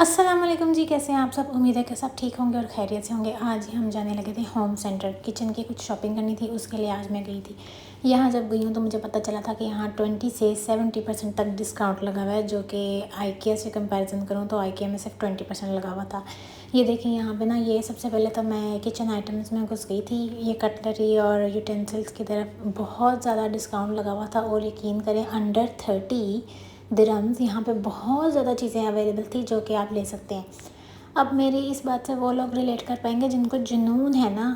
अस्सलाम वालेकुम जी, कैसे हैं आप सब। उम्मीद है कि सब ठीक होंगे और खैरियत से होंगे। आज ही हम जाने लगे थे होम सेंटर। किचन की कुछ शॉपिंग करनी थी, उसके लिए आज मैं गई थी। यहाँ जब गई हूँ तो मुझे पता चला था कि यहाँ 20 से 70% तक डिस्काउंट लगा हुआ है, जो कि आईकिया से कंपैरिजन करूँ तो आईकिया में सिर्फ 20% लगा हुआ था। ये देखिए यहाँ पे ना, ये सबसे पहले तो मैं किचन आइटम्स में घुस गई थी। ये कटलरी और यूटेंसिल्स की तरफ बहुत ज़्यादा डिस्काउंट लगा हुआ था, और यकीन करें अंडर 30 दिरहम्स यहाँ पे बहुत ज़्यादा चीज़ें अवेलेबल थी जो कि आप ले सकते हैं। अब मेरी इस बात से वो लोग रिलेट कर पाएंगे जिनको जुनून है ना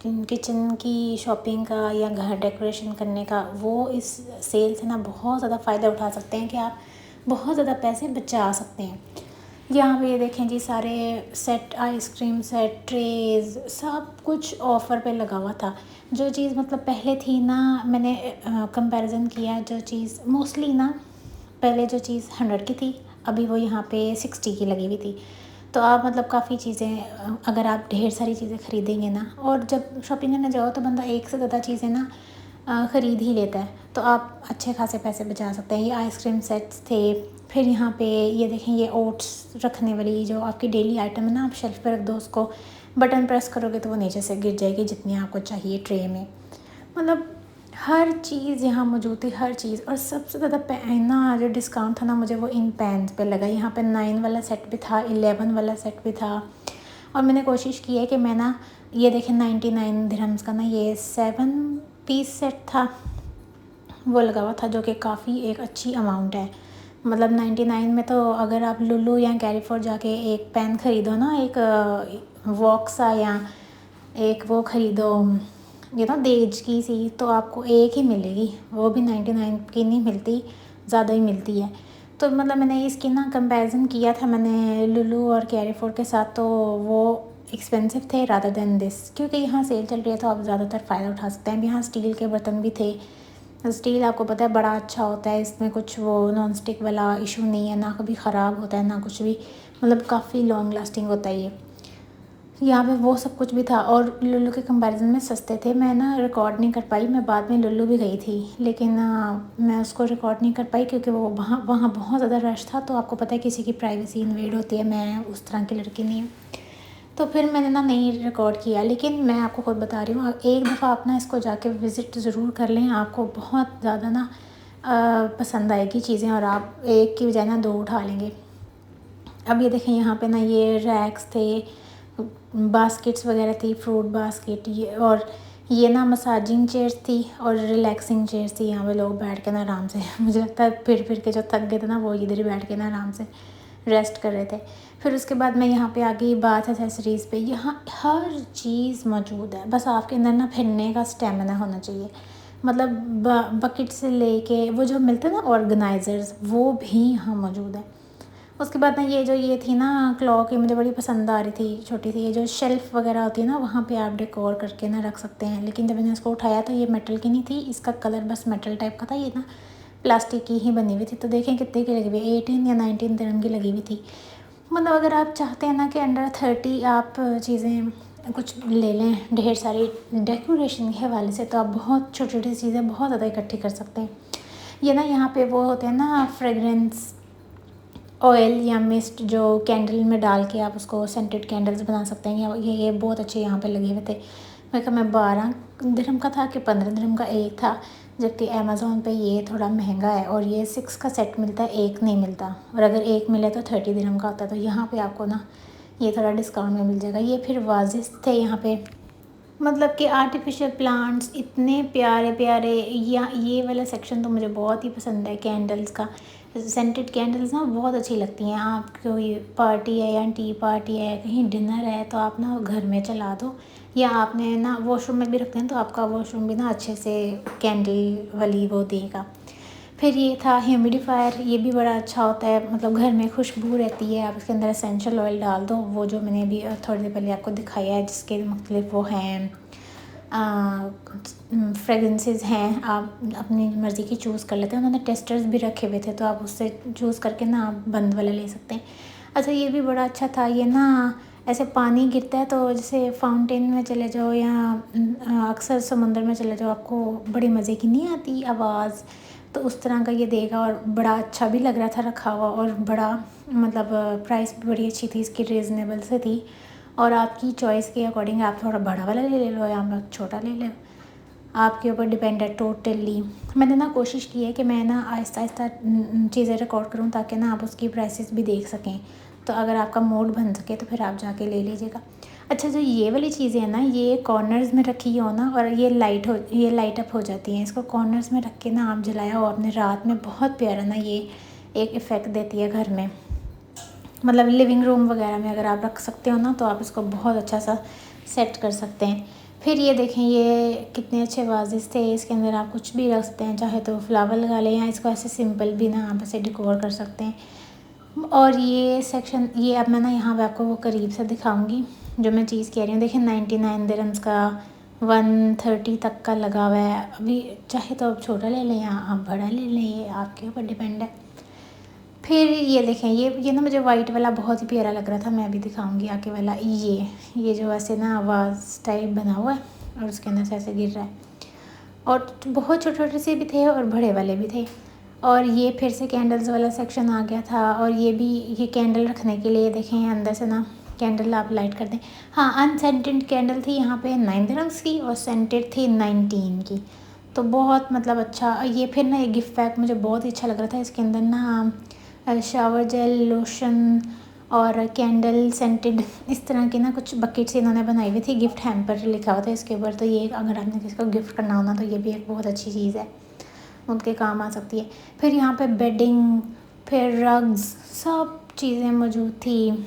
किचन की शॉपिंग का या घर डेकोरेशन करने का। वो इस सेल से ना बहुत ज़्यादा फ़ायदा उठा सकते हैं कि आप बहुत ज़्यादा पैसे बचा सकते हैं। यहाँ पे ये देखें जी, सारे सेट, आइसक्रीम सेट, ट्रेज़, सब कुछ ऑफ़र पे लगा हुआ था। जो चीज़ मतलब पहले थी ना, मैंने कंपैरिजन किया, जो चीज़ मोस्टली ना पहले जो चीज़ 100 की थी, अभी वो यहाँ पे 60 की लगी हुई थी। तो आप मतलब काफ़ी चीज़ें, अगर आप ढेर सारी चीज़ें ख़रीदेंगे ना, और जब शॉपिंग करने जाओ तो बंदा एक से ज़्यादा चीज़ें ना ख़रीद ही लेता है, तो आप अच्छे खासे पैसे बचा सकते हैं। ये आइसक्रीम सेट्स थे। फिर यहाँ पे ये देखें, ये ओट्स रखने वाली जो आपकी डेली आइटम है ना, आप शेल्फ़ पे रख दो, उसको बटन प्रेस करोगे तो वो नीचे से गिर जाएगी जितनी आपको चाहिए ट्रे में। मतलब हर चीज़ यहाँ मौजूद थी, हर चीज़। और सबसे ज़्यादा ना जो डिस्काउंट था ना, मुझे वो इन पेन्स पे लगा। यहाँ पे 9 वाला सेट भी था, 11 वाला सेट भी था। और मैंने कोशिश की है कि मैं ना, ये देखें 99 दिरहम्स का ना ये 7 पीस सेट था, वो लगा हुआ था, जो कि काफ़ी एक अच्छी अमाउंट है। मतलब 99 में तो अगर आप लुलु या कैरीफोर जाके एक पेन ख़रीदो ना, एक वॉक सा, या एक वो ख़रीदो, ये ना देज की सी, तो आपको एक ही मिलेगी, वो भी 99 की नहीं मिलती, ज़्यादा ही मिलती है। तो मतलब मैंने इसकी ना कंपैरिजन किया था मैंने लुलु और कैरीफोर के साथ, तो वो एक्सपेंसिव थे रादर देन दिस, क्योंकि यहाँ सेल चल रही है तो आप ज़्यादातर फ़ायदा उठा सकते हैं। यहाँ स्टील के बर्तन भी थे। स्टील आपको पता है बड़ा अच्छा होता है, इसमें कुछ वो नॉन स्टिक वाला इशू नहीं है, ना कभी ख़राब होता है ना कुछ भी, मतलब काफ़ी लॉन्ग लास्टिंग होता है ये। यहाँ पे वो सब कुछ भी था, और लुलु के कंपैरिजन में सस्ते थे। मैं ना रिकॉर्ड नहीं कर पाई, मैं बाद में लुलु भी गई थी, लेकिन मैं उसको रिकॉर्ड नहीं कर पाई क्योंकि वो वहाँ बहुत ज़्यादा रश था। तो आपको पता है किसी की प्राइवेसी इन्वेड होती है, मैं उस तरह की लड़की नहीं हूँ, तो फिर मैंने ना नहीं रिकॉर्ड किया। लेकिन मैं आपको खुद बता रही हूँ, एक दफ़ा आप ना इसको जाके विज़िट ज़रूर कर लें, आपको बहुत ज़्यादा ना पसंद आएगी चीज़ें, और आप एक की बजाय ना दो उठा लेंगे। अब ये देखें यहाँ पे ना, ये रैक्स थे, बास्केट्स वगैरह थी, फ्रूट बास्केट, ये, और ये ना मसाजिंग चेयर्स थी और रिलैक्सिंग चेयर्स थी। यहाँ पे लोग बैठ के ना आराम से मुझे लगता है फिर के जो थक गए थे ना, वो इधर ही बैठ के ना आराम से रेस्ट कर रहे थे। फिर उसके बाद मैं यहाँ पे आ गई बाथ एक्सेसरीज़ पे। यहाँ हर चीज़ मौजूद है, बस आपके अंदर ना फिरने का स्टेमिना होना चाहिए। मतलब बकेट से लेके वो जो मिलते हैं ना ऑर्गेनाइज़र्स, वो भी यहाँ मौजूद है। उसके बाद ना ये थी ना क्लॉक, ये मुझे बड़ी पसंद आ रही थी, छोटी सी। ये जो शेल्फ़ वगैरह होती है ना, वहाँ पे आप डेकोर करके ना रख सकते हैं। लेकिन जब मैंने इसको उठाया तो ये मेटल की नहीं थी, इसका कलर बस मेटल टाइप का था। ये ना प्लास्टिक की ही बनी हुई थी। तो देखें कितने की लगी हुई है, 18 या 19 दिरहम की लगी हुई थी। मतलब अगर आप चाहते हैं ना कि अंडर 30 आप चीज़ें कुछ ले लें ढेर सारी डेकोरेशन के हवाले से, तो आप बहुत छोटी छोटी चीज़ें बहुत ज़्यादा इकट्ठी कर सकते हैं। ये ना यहाँ पे वो होते हैं ना फ्रेगरेंस ऑयल या मिस्ट, जो कैंडल में डाल के आप उसको सेंटेड कैंडल्स बना सकते हैं। ये बहुत अच्छे यहाँ पे लगे हुए थे। मैं कहा, मैं 12 दिरहम का था कि 15 दिरहम का एक था, जबकि अमेज़ोन पे ये थोड़ा महंगा है, और ये 6 का सेट मिलता है, एक नहीं मिलता। और अगर एक मिले तो 30 दिरहम का होता है। तो यहाँ पे आपको ना ये थोड़ा डिस्काउंट में मिल जाएगा। ये फिर वाजिस थे यहाँ पे, मतलब कि आर्टिफिशियल प्लांट्स इतने प्यारे प्यारे। या ये वाला सेक्शन तो मुझे बहुत ही पसंद है, कैंडल्स का। सेंटेड कैंडल्स ना बहुत अच्छी लगती हैं। आप कोई पार्टी है या टी पार्टी है, कहीं डिनर है, तो आप ना घर में चला दो, या आपने ना वॉशरूम में भी रखते हैं तो आपका वॉशरूम भी ना अच्छे से कैंडल वाली वो देगा। फिर ये था ह्यूमिडिफायर, ये भी बड़ा अच्छा होता है, मतलब घर में खुशबू रहती है। आप इसके अंदर एसेंशियल ऑयल डाल दो, वो जो मैंने अभी थोड़ी देर पहले आपको दिखाया है, जिसके मुख्तलिफ वो हैं फ्रेगरेंसेस हैं, आप अपनी मर्ज़ी की चूज़ कर लेते हैं। उन्होंने टेस्टर्स भी रखे हुए थे, तो आप उससे चूज़ करके ना आप बंद वाला ले सकते हैं। अच्छा, ये भी बड़ा अच्छा था। ये ना ऐसे पानी गिरता है, तो जैसे फाउंटेन में चले जाओ या अक्सर समुंदर में चले जाओ, आपको बड़ी मज़े की नहीं आती आवाज़, तो उस तरह का ये देगा। और बड़ा अच्छा भी लग रहा था रखा हुआ, और बड़ा मतलब प्राइस भी बड़ी अच्छी थी इसकी, रीज़नेबल से थी। और आपकी चॉइस के अकॉर्डिंग आप थोड़ा बड़ा वाला ले लो या आप छोटा ले लो, आपके ऊपर डिपेंड है टोटली। मैंने ना कोशिश की है कि मैं ना आहिस्ता आहिस्ता चीज़ें रिकॉर्ड करूँ ताकि ना आप उसकी प्राइसेस भी देख सकें, तो अगर आपका मूड बन सके तो फिर आप जाके ले लीजिएगा। अच्छा, जो ये वाली चीज़ें हैं ना, ये कॉर्नर्स में रखी हो ना, और ये लाइट अप हो जाती हैं। इसको कॉर्नर्स में रख के ना आप जलाया हो आपने रात में, बहुत प्यारा ना ये एक इफ़ेक्ट देती है घर में, मतलब लिविंग रूम वगैरह में अगर आप रख सकते हो ना तो आप इसको बहुत अच्छा सा सेट कर सकते हैं। फिर ये देखें, ये कितने अच्छे वाजेस थे, इसके अंदर आप कुछ भी रख सकते हैं, चाहे तो फ्लावर लगा लें या इसको ऐसे सिंपल भी ना आप ऐसे डेकोर कर सकते हैं। और ये सेक्शन, ये अब मैं ना यहाँ पे आपको वो करीब से दिखाऊंगी जो मैं चीज़ कह रही हूँ। देखिए 99 दिरहम्स का 130 तक का लगा हुआ है। अभी चाहे तो आप छोटा ले लें या आप बड़ा ले लें, ये आपके ऊपर डिपेंड है। फिर ये देखें, ये ना मुझे वाइट वाला बहुत ही प्यारा लग रहा था, मैं अभी दिखाऊंगी आगे वाला। ये जो ऐसे ना आवाज़ टाइप बना हुआ है और उसके अंदर से ऐसे गिर रहा है, और बहुत छोटे छोटे से भी थे और बड़े वाले भी थे। और ये फिर से कैंडल्स वाला सेक्शन आ गया था, और ये कैंडल रखने के लिए देखें अंदर से ना कैंडल आप लाइट कर दें। हाँ, अनसेंटेड कैंडल थी यहाँ पे 9 दिरहम्स की, और सेंटेड थी 19 की। तो बहुत मतलब अच्छा। ये फिर ना एक गिफ्ट पैक मुझे बहुत ही अच्छा लग रहा था, इसके अंदर ना शावर जेल, लोशन और कैंडल सेंटेड, इस तरह की ना कुछ बकेट्स इन्होंने बनाई हुई थी। गिफ्ट हैम्पर लिखा हुआ था इसके ऊपर, तो ये अगर आपने किसी को गिफ्ट करना हो ना तो ये भी एक बहुत अच्छी चीज़ है, उनके काम आ सकती है। फिर यहाँ पे बेडिंग, फिर रग्स, सब चीज़ें मौजूद थी।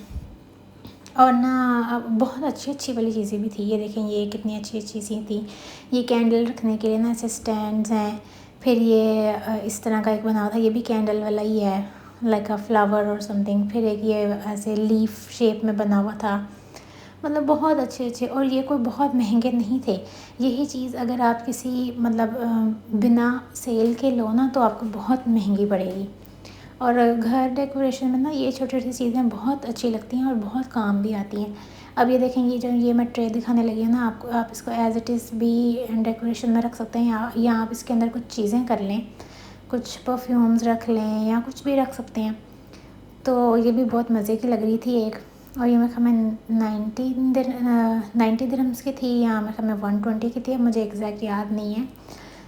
और ना बहुत अच्छी अच्छी वाली चीज़ें भी थी। ये देखें, ये कितनी अच्छी अच्छी सी थी। ये कैंडल रखने के लिए ना ऐसे स्टैंड्स हैं। फिर ये इस तरह का एक बना हुआ था, ये भी कैंडल वाला ही है, लाइक अ फ्लावर और समथिंग। फिर एक ये ऐसे लीफ शेप में बना हुआ था, मतलब बहुत अच्छे अच्छे। और ये कोई बहुत महंगे नहीं थे। यही चीज़ अगर आप किसी मतलब बिना सेल के लो ना तो आपको बहुत महंगी पड़ेगी। और घर डेकोरेशन में ना ये छोटी छोटी चीज़ें बहुत अच्छी लगती हैं और बहुत काम भी आती हैं। अब ये देखें, ये मैं ट्रे दिखाने लगी हूँ ना आपको, आप इसको एज़ इट इज़ भी डेकोरेशन में रख सकते हैं, या आप इसके अंदर कुछ चीज़ें कर लें, कुछ परफ्यूम्स रख लें या कुछ भी रख सकते हैं। तो ये भी बहुत मज़े की लग रही थी एक। और ये मैं 90 दिरहम्स की थी, या मैं 120 की थी, अब मुझे एग्जैक्ट याद नहीं है।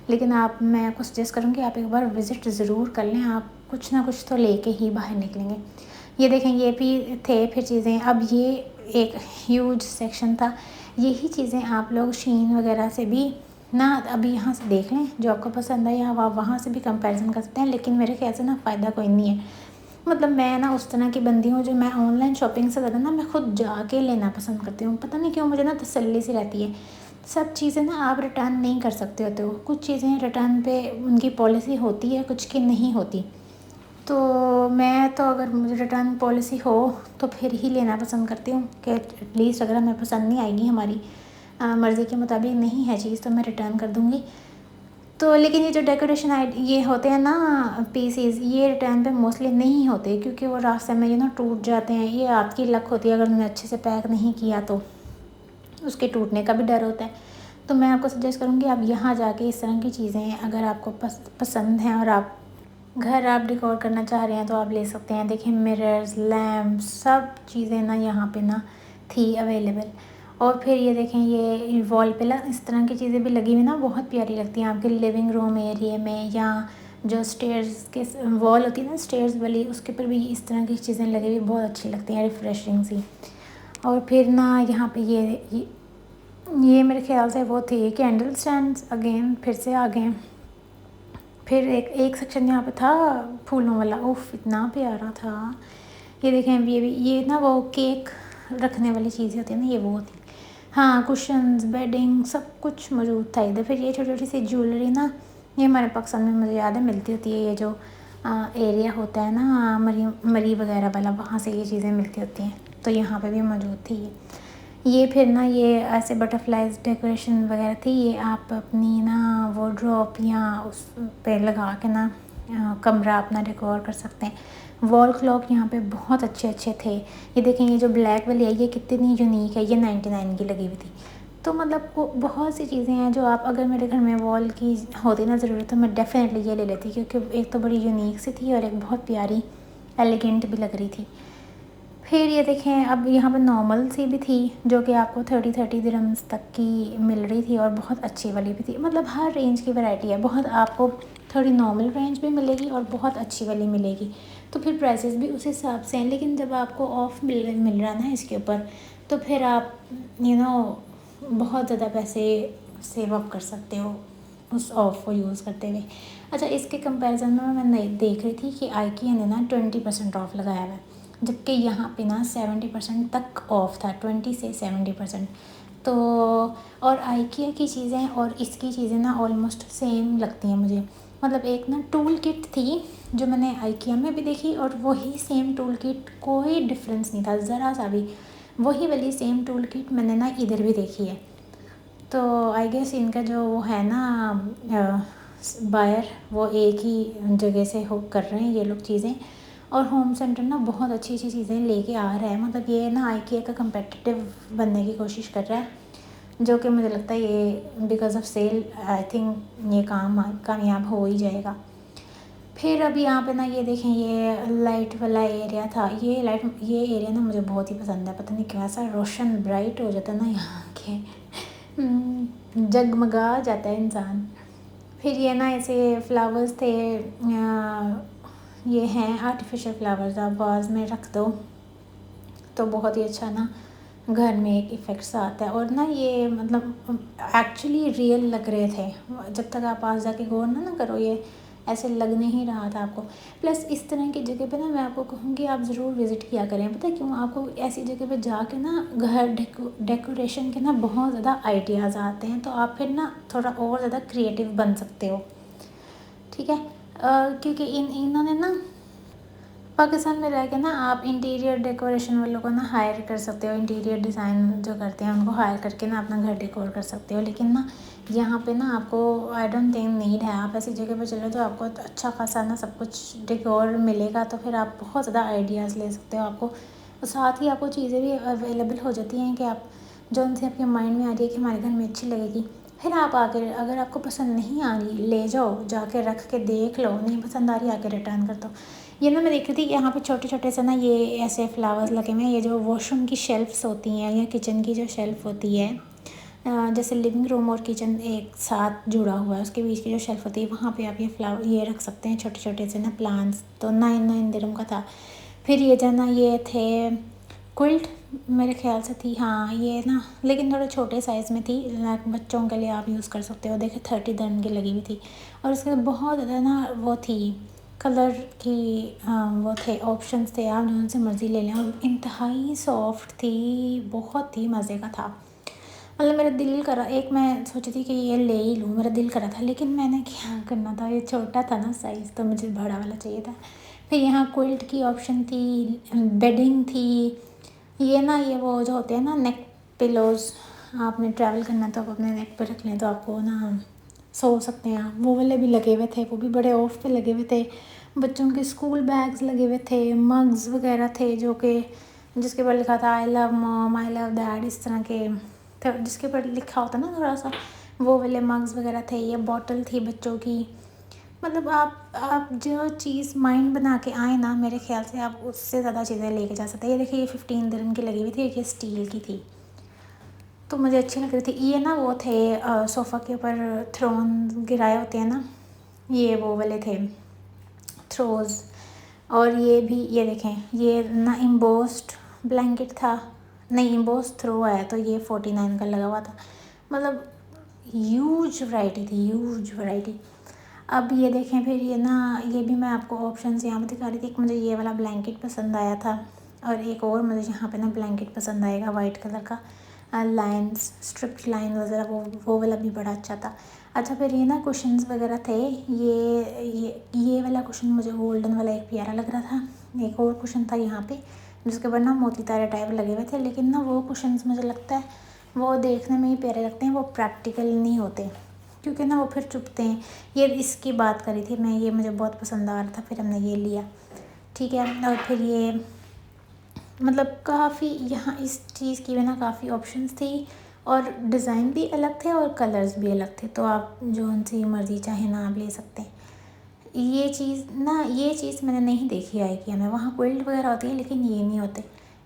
लेकिन मैं आपको सजेस्ट करूँगी आप एक बार विज़िट ज़रूर कर लें, आप कुछ ना कुछ तो लेके ही बाहर निकलेंगे। ये देखें, ये भी थे फिर चीज़ें। अब ये एक ह्यूज सेक्शन था। यही चीज़ें आप लोग शीन वगैरह से भी ना अभी यहाँ से देख लें, जो आपको पसंद है, या आप वहाँ से भी कंपैरिजन कर सकते हैं। लेकिन मेरे ख्याल से ना फ़ायदा कोई नहीं है। मतलब मैं ना उस तरह की बंदी हूँ जो मैं ऑनलाइन शॉपिंग से ज़्यादा ना मैं खुद जाके लेना पसंद करती हूँ। पता नहीं क्यों, मुझे ना तसल्ली सी रहती है। सब चीज़ें ना आप रिटर्न नहीं कर सकते होते हो, कुछ चीज़ें रिटर्न पे उनकी पॉलिसी होती है, कुछ की नहीं होती। तो मैं तो अगर मुझे रिटर्न पॉलिसी हो तो फिर ही लेना पसंद करती हूँ कि एटलीस्ट अगर हमें पसंद नहीं आएगी, हमारी मर्ज़ी के मुताबिक नहीं है चीज़, तो मैं रिटर्न कर दूँगी। तो लेकिन ये जो डेकोरेशन ये होते हैं ना पीसीज, ये रिटर्न पे मोस्टली नहीं होते, क्योंकि वो रास्ते में ये ना टूट जाते हैं। ये आपकी लक होती है, अगर उन्होंने अच्छे से पैक नहीं किया तो उसके टूटने का भी डर होता है। तो मैं आपको सजेस्ट करूँगी आप यहाँ जाके इस तरह की चीज़ें अगर आपको पसंद हैं और आप घर आप डेकोर करना चाह रहे हैं तो आप ले सकते हैं। देखिए मिरर्स, लैम्प, सब चीज़ें ना यहाँ पे ना थी अवेलेबल। और फिर ये देखें, ये वॉल पे ना इस तरह की चीज़ें भी लगी हुई ना बहुत प्यारी लगती हैं आपके लिविंग रूम एरिया में, या जो स्टेयर्स के वॉल होती है ना स्टेयर्स वाली, उसके ऊपर भी इस तरह की चीज़ें लगी हुई बहुत अच्छी लगती हैं, रिफ्रेशिंग सी। और फिर ना यहाँ पे ये मेरे ख्याल से वो थी कैंडल स्टैंड्स, अगेन फिर से आ गए। फिर एक सेक्शन यहाँ पे था फूलों वाला, उफ इतना प्यारा था। ये देखें, ये ना वो केक रखने वाली चीज़ें होती है ना, ये वो थी। हाँ, कुशन्स, बेडिंग, सब कुछ मौजूद था इधर। फिर ये छोटी छोटी सी ज्वेलरी ना, ये हमारे पाकिस्तान में मुझे याद है मिलती होती है, ये जो एरिया होता है ना मरी वगैरह वाला, वहाँ से ये चीज़ें मिलती होती हैं, तो यहाँ पे भी मौजूद थी ये। फिर ना ये ऐसे बटरफ्लाइज डेकोरेशन वगैरह थी, ये आप अपनी ना वार्डरोब या उस पे लगा के ना कमरा अपना डेकोर कर सकते हैं। वॉल क्लॉक यहाँ पे बहुत अच्छे अच्छे थे। ये देखें, ये जो ब्लैक वाली है ये कितनी यूनिक है, ये 99 की लगी हुई थी। तो मतलब बहुत सी चीज़ें हैं जो आप, अगर मेरे घर में वॉल की होती ना ज़रूरत, तो मैं डेफ़िनेटली ये ले लेती, क्योंकि एक तो बड़ी यूनिक सी थी और एक बहुत प्यारी एलिगेंट भी लग रही थी। फिर ये देखें, अब यहाँ पर नॉर्मल सी भी थी जो कि आपको 30 दिरहम्स तक की मिल रही थी, और बहुत अच्छी वाली भी थी। मतलब हर रेंज की वैरायटी है, बहुत आपको थोड़ी नॉर्मल रेंज भी मिलेगी और बहुत अच्छी वाली मिलेगी। तो फिर प्राइसेस भी उस हिसाब से हैं। लेकिन जब आपको ऑफ़ मिल रहा ना इसके ऊपर, तो फिर आप बहुत ज़्यादा पैसे सेव अप कर सकते हो उस ऑफ़ को यूज़ करते हुए। अच्छा, इसके कंपैरिजन में मैं देख रही थी कि आइकिया ने ना 20% ऑफ़ लगाया हुआ है, जबकि यहाँ पे ना 70% तक ऑफ़ था, 20 से 70%। तो और आइकिया की चीज़ें और इसकी चीज़ें ना ऑलमोस्ट सेम लगती हैं मुझे। मतलब एक ना टूल किट थी जो मैंने आइकिया में भी देखी, और वही सेम टूल किट, कोई डिफरेंस नहीं था ज़रा सा भी। वही वाली सेम टूल किट मैंने ना इधर भी देखी है। तो आई गेस इनका जो वो है ना बायर, वो एक ही जगह से हो कर रहे हैं ये लोग चीज़ें। और होम सेंटर ना बहुत अच्छी अच्छी चीज़ें लेके आ रहा है। मतलब ये ना आइकिया का कंपेटिटिव बनने की कोशिश कर रहा है, जो कि मुझे लगता है ये because of sale I think ये काम कामयाब हो ही जाएगा। फिर अब यहाँ पे ना ये देखें, ये लाइट वाला एरिया था। ये एरिया ना मुझे बहुत ही पसंद है, पता नहीं क्यों, ऐसा रोशन ब्राइट हो जाता है ना यहाँ के जगमगा जाता है इंसान। फिर ये ना ऐसे फ्लावर्स थे, ये हैं आर्टिफिशियल फ्लावर्स, आप वाज में रख दो तो बहुत ही अच्छा ना घर में एक इफ़ेक्ट सा आता है। और ना ये मतलब एक्चुअली रियल लग रहे थे, जब तक आप पास जाके गौर ना करो ये ऐसे लग नहीं रहा था आपको। प्लस इस तरह की जगह पे ना मैं आपको कहूँगी आप ज़रूर विज़िट किया करें। पता है क्यों? आपको ऐसी जगह पे जाके ना घर डेकोरेशन के ना बहुत ज़्यादा आइडियाज़ आते हैं, तो आप फिर ना थोड़ा और ज़्यादा क्रिएटिव बन सकते हो। ठीक है, क्योंकि इन्होंने ना पाकिस्तान में रह के ना आप इंटीरियर डेकोरेशन वालों को ना हायर कर सकते हो। इंटीरियर डिज़ाइन जो करते हैं उनको हायर करके ना अपना घर डेकोर कर सकते हो। लेकिन ना यहाँ पे ना आपको आई डोंट थिंक नीड है। आप ऐसी जगह पे चले तो आपको अच्छा खासा ना सब कुछ डेकोर मिलेगा, तो फिर आप बहुत ज़्यादा आइडियाज़ ले सकते हो। आपको साथ ही आपको चीज़ें भी अवेलेबल हो जाती हैं कि आप जो उनसे आपके माइंड में आ रही है कि हमारे घर में अच्छी लगेगी, फिर आप आकर अगर आपको पसंद नहीं आ रही ले जाओ, जाके रख के देख लो, नहीं पसंद आ रही आके रिटर्न कर दो। ये ना मैं देख रही थी यहाँ पे छोटे छोटे से ना ये ऐसे फ्लावर्स लगे हुए हैं। ये जो वॉशरूम की शेल्फ्स होती हैं या किचन की जो शेल्फ़ होती है, जैसे लिविंग रूम और किचन एक साथ जुड़ा हुआ है, उसके बीच की जो शेल्फ़ होती है वहाँ पे आप ये फ्लावर ये रख सकते हैं, छोटे छोटे से ना प्लांट्स। तो 9 दिरहम का था। फिर ये जो ना ये थे क्विल्ट, मेरे ख्याल से थी, हाँ ये ना, लेकिन थोड़े छोटे साइज़ में थी, लाइक बच्चों के लिए आप यूज़ कर सकते हो। देखे 30 दिरहम की लगी हुई थी, और उसके बहुत ज़्यादा ना वो थी कलर की, वो थे ऑप्शंस थे, आप जो से मर्ज़ी ले लें। और इंतहाई सॉफ्ट थी, बहुत ही मज़े का था। मतलब मेरा दिल करा, एक मैं सोची थी कि ये ले ही लूँ, मेरा दिल करा था, लेकिन मैंने क्या करना था, ये छोटा था ना साइज़, तो मुझे बड़ा वाला चाहिए था। फिर यहाँ क्विल्ट की ऑप्शन थी, बेडिंग थी। ये ना ये वो जो होते हैं ना नेक पिलोज़, आपने ट्रैवल करना तो आप अपने नेक पे रख लें तो आपको ना सो सकते हैं आप, वो वाले भी लगे हुए थे, वो भी बड़े ऑफ पे लगे हुए थे। बच्चों के स्कूल बैग्स लगे हुए थे, मग्स वगैरह थे जो कि जिसके ऊपर लिखा था I love mom, I love dad, इस तरह के, तो जिसके ऊपर लिखा होता ना थोड़ा सा, वो वाले मग्स वगैरह थे। ये बॉटल थी बच्चों की। मतलब आप जो चीज़ माइंड बना के आए ना, मेरे ख्याल से आप उससे ज़्यादा चीज़ें लेके जा सकते हैं। ये देखिए, ये 15 दिरहम की लगी हुई थी, ये स्टील की थी, तो मुझे अच्छी लग रही थी। ये ना वो थे सोफ़ा के ऊपर थ्रोन गिराए होते हैं ना, ये वो वाले थे थ्रोज। और ये भी ये देखें, ये ना इम्बोस्ड ब्लैंकेट था, नहीं इम्बोस्ड थ्रो आया, तो ये 49 का लगा हुआ था। मतलब ह्यूज वैरायटी थी, ह्यूज वैरायटी। अब ये देखें, फिर ये ना ये भी मैं आपको ऑप्शंस यहाँ पे दिखा रही थी। एक मुझे ये वाला ब्लैंकेट पसंद आया था, और एक और मुझे यहाँ पे ना ब्लैंकेट पसंद आएगा वाइट कलर का, लाइंस स्ट्रिप्ट लाइन वगैरह, वो वाला भी बड़ा अच्छा था। अच्छा, फिर ये ना कुशन्स वगैरह थे। ये वाला कुशन मुझे गोल्डन वाला एक प्यारा लग रहा था। एक और कुशन था यहाँ पे जिसके ऊपर ना मोती तारे टाइप लगे हुए थे, लेकिन ना वो कुशन्स मुझे लगता है वो देखने में ही प्यारे लगते हैं, वो प्रैक्टिकल नहीं होते, क्योंकि ना वो फिर चुभते हैं। ये इसकी बात करी थी मैं, ये मुझे बहुत पसंद आ रहा था, फिर हमने ये लिया। ठीक है, और फिर ये मतलब काफ़ी यहाँ इस चीज़ की भी ना काफ़ी ऑप्शंस थी, और डिज़ाइन भी अलग थे और कलर्स भी अलग थे, तो आप जो उनसी मर्ज़ी चाहे ना आप ले सकते हैं। ये चीज़ मैंने नहीं देखी आइकिया में। वहाँ क्विल्ट वगैरह होती है लेकिन ये नहीं होते।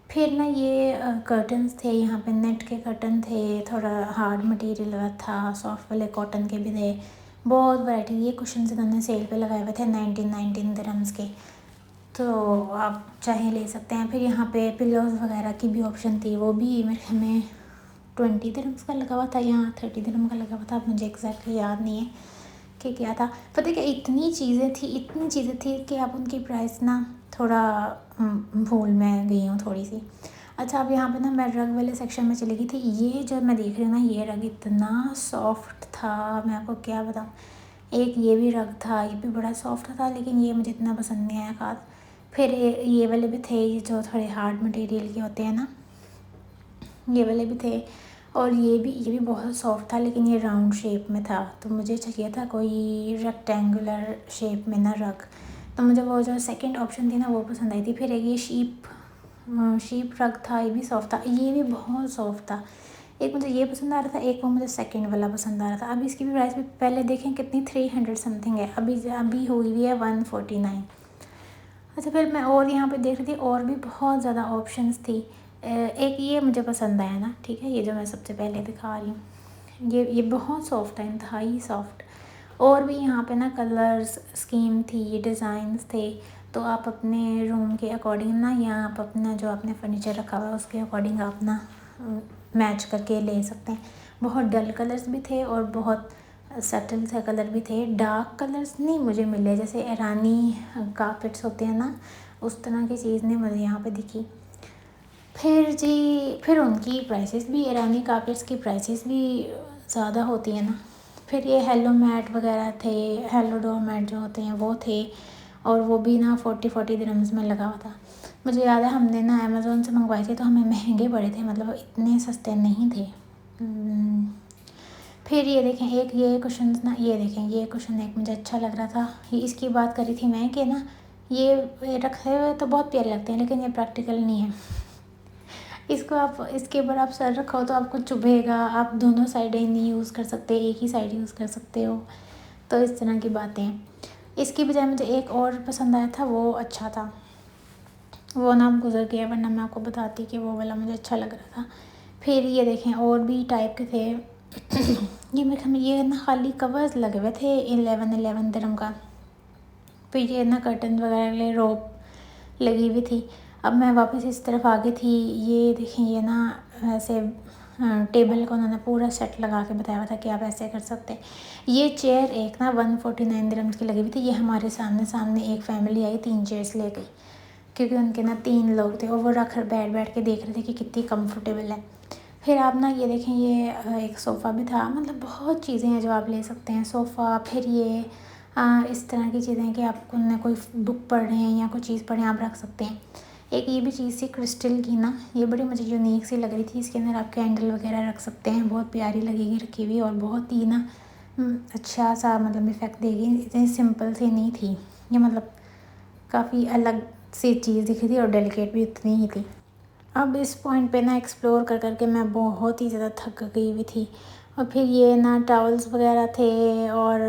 फिर ना ये कर्टन्स थे, यहाँ पे नेट के कर्टन थे, थोड़ा हार्ड मटेरियल वाला था, सॉफ्ट वाले कॉटन के भी थे, बहुत वैरायटी। ये कुशन इन्होंने सेल पे लगाए हुए थे 19 दिरहम्स के, तो आप चाहे ले सकते हैं। फिर यहाँ पे पिलोज़ वगैरह की भी ऑप्शन थी, वो भी मेरे ख्याल में 20 दिरहम्स का लगा हुआ था, यहाँ 30 दिरहम का लगा हुआ था। अब मुझे एग्जैक्टली याद नहीं है कि क्या था। पता क्या, इतनी चीज़ें थी कि आप उनकी प्राइस ना थोड़ा भूल मैं गई हूँ थोड़ी सी। अच्छा, अब यहाँ पे ना मैं रग वाले सेक्शन में चली गई थी। ये जो मैं देख रही हूँ ना, ये रग इतना सॉफ्ट था, मैं आपको क्या बताऊँ। एक ये भी रग था, ये भी बड़ा सॉफ्ट था, लेकिन ये मुझे इतना पसंद नहीं आया ख़ास। फिर ये वाले भी थे, ये जो थोड़े हार्ड मटेरियल के होते हैं ना, ये वाले भी थे। और ये भी बहुत सॉफ्ट था, लेकिन ये राउंड शेप में था, तो मुझे चाहिए था कोई रेक्टेंगुलर शेप में ना रग। तो मुझे वो जो सेकंड ऑप्शन थी ना, वो पसंद आई थी। फिर एक ये शीप रग था, ये भी सॉफ्ट था, ये भी बहुत सॉफ्ट था। एक मुझे ये पसंद आ रहा था, एक वो मुझे सेकंड वाला पसंद आ रहा था। अभी इसकी भी प्राइस भी पहले देखें कितनी 300 समथिंग है, अभी हुई हुई है 149। अच्छा, फिर मैं और यहाँ पे देख रही थी, और भी बहुत ज़्यादा ऑप्शंस थी। एक ये मुझे पसंद आया ना, ठीक है, ये जो मैं सबसे पहले दिखा रही हूँ, ये बहुत सॉफ्ट है, इंतहाई सॉफ्ट। और भी यहाँ पे ना कलर्स स्कीम थी, डिज़ाइंस थे, तो आप अपने रूम के अकॉर्डिंग ना, या आप अपना जो आपने फर्नीचर रखा हुआ है उसके अकॉर्डिंग आप ना मैच करके ले सकते हैं। बहुत डल कलर्स भी थे और बहुत सटल से कलर भी थे। डार्क कलर्स नहीं मुझे मिले, जैसे ईरानी कारपेट्स होते हैं ना, उस तरह की चीज़ नहीं मुझे यहाँ पे दिखी। फिर उनकी प्राइसेस भी, ईरानी कारपेट्स की प्राइसेस भी ज़्यादा होती है ना। फिर ये हेलो मैट वगैरह थे, हेलो डोर मैट जो होते हैं वो थे, और वो भी ना 40 दिरहम्स में लगा हुआ था। मुझे याद है हमने ना अमेज़ोन से मंगवाए थे, तो हमें महंगे पड़े थे, मतलब इतने सस्ते नहीं थे। फिर ये देखें, एक ये कुशन ना, ये देखें, ये कुशन एक मुझे अच्छा लग रहा था। ये इसकी बात करी थी मैं कि ना, ये रखे हुए तो बहुत प्यारे लगते हैं, लेकिन ये प्रैक्टिकल नहीं है। इसको आप, इसके ऊपर आप सर रखो तो आपको चुभेगा, आप दोनों साइडें नहीं यूज़ कर सकते, एक ही साइड यूज़ कर सकते हो, तो इस तरह की बातें हैं। इसकी बजाय मुझे एक और पसंद आया था, वो अच्छा था, वो नाम गुजर गया, वरना मैं आपको बताती कि वो वाला मुझे अच्छा लग रहा था। फिर ये देखें, और भी टाइप के थे। ये मेरे ख्याल में ये ना खाली कवर्स लगे हुए थे 11 दिरहम का। फिर ये ना कर्टन वगैरह के लिए रोप लगी हुई थी। अब मैं वापस इस तरफ आ गई थी। ये देखें, ये ना ऐसे टेबल को उन्होंने पूरा सेट लगा के बताया हुआ था कि आप ऐसे कर सकते हैं। ये चेयर एक ना 149 दिरहम्स की लगी हुई थी। ये हमारे सामने एक फैमिली आई, 3 चेयर्स ले गई, क्योंकि उनके ना 3 लोग थे, और वो बैठ के देख रहे थे कि कितनी कंफर्टेबल है। फिर आप ना ये देखें, ये एक सोफ़ा भी था, मतलब बहुत चीज़ें हैं जो आप ले सकते हैं। सोफ़ा, फिर ये इस तरह की चीज़ें हैं कि आपको ना कोई बुक पढ़ रहे हैं या कोई चीज़ पढ़ रहे हैं, आप रख सकते हैं। एक ये भी चीज़ थी क्रिस्टल की ना, ये बड़ी मुझे यूनिक सी लग रही थी। इसके अंदर आप कैंडल वगैरह रख सकते हैं, बहुत प्यारी लगेगी रखी हुई, और बहुत ही ना अच्छा सा मतलब इफ़ेक्ट देगी। इतनी सिंपल सी नहीं थी ये, मतलब काफ़ी अलग सी चीज़ दिखी थी, और डेलिकेट भी उतनी ही थी। अब इस पॉइंट पे ना एक्सप्लोर कर के मैं बहुत ही ज़्यादा थक गई हुई थी। और फिर ये ना टॉवल्स वगैरह थे, और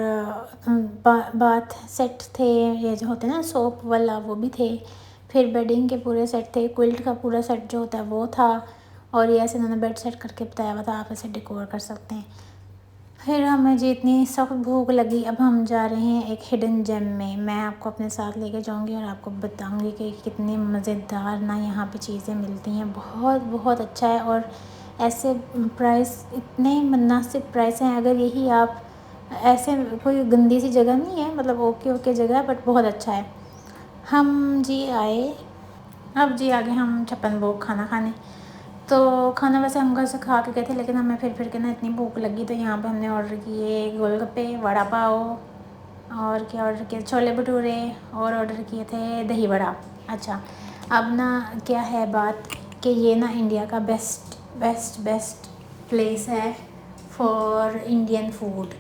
बाथ सेट थे, ये जो होते हैं ना सोप वाला, वो भी थे। फिर बेडिंग के पूरे सेट थे, क्विल्ट का पूरा सेट जो होता है वो था। और ये ऐसे उन्होंने बेड सेट करके बताया हुआ था, आप ऐसे डेकोर कर सकते हैं। फिर हमें जी इतनी सख्त भूख लगी, अब हम जा रहे हैं एक हिडन जेम में। मैं आपको अपने साथ लेके जाऊंगी और आपको बताऊंगी कि कितनी मज़ेदार ना यहाँ पे चीज़ें मिलती हैं। बहुत बहुत अच्छा है, और ऐसे प्राइस, इतने मुनासिब प्राइस हैं। अगर यही आप ऐसे, कोई गंदी सी जगह नहीं है, मतलब ओके जगह है, बट बहुत अच्छा है। हम जी आए, अब जी आगे हम छप्पन भोग खाना खाने। तो खाना वैसे हम घर से खा के गए थे, लेकिन हमें फिर के ना इतनी भूख लगी, तो यहाँ पे हमने ऑर्डर किए गोलगप्पे, वड़ा पाव, और क्या ऑर्डर किया, छोले भटूरे, और ऑर्डर किए थे दही वड़ा। अच्छा, अब ना क्या है बात कि ये ना इंडिया का बेस्ट प्लेस है फॉर इंडियन फूड।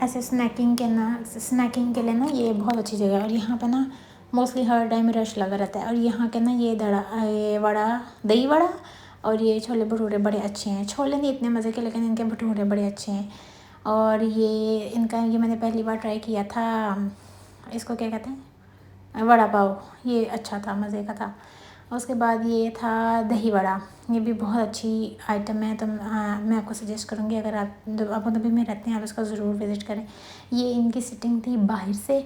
ऐसे स्नैकिंग के लिए ना ये बहुत अच्छी जगह है। और यहाँ पे ना मोस्टली हर टाइम रश लगा रहता है। और यहाँ के ना ये वड़ा, दही वड़ा, और ये छोले भटूरे बड़े अच्छे हैं। छोले नहीं इतने मज़े के, लेकिन इनके भटूरे बड़े अच्छे हैं। और ये मैंने पहली बार ट्राई किया था इसको क्या कहते हैं, वड़ा पाव, ये अच्छा था, मज़े का था। उसके बाद ये था दही वड़ा, ये भी बहुत अच्छी आइटम है। तो मैं आपको सजेस्ट करूँगी, अगर आप अबू धाबी में रहते हैं आप इसको ज़रूर विज़िट करें। ये इनकी सिटिंग थी बाहर से,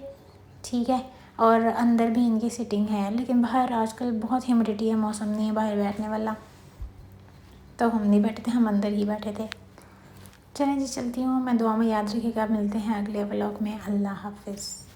ठीक है, और अंदर भी इनकी सिटिंग है, लेकिन बाहर आजकल बहुत ह्यूमिडिटी है, मौसम नहीं है बाहर बैठने वाला, तो हम नहीं बैठे थे, हम अंदर ही बैठे थे। चलें जी, चलती हूँ मैं, दुआ में याद रखिएगा, मिलते हैं अगले व्लॉग में। अल्लाह हाफ़िज़।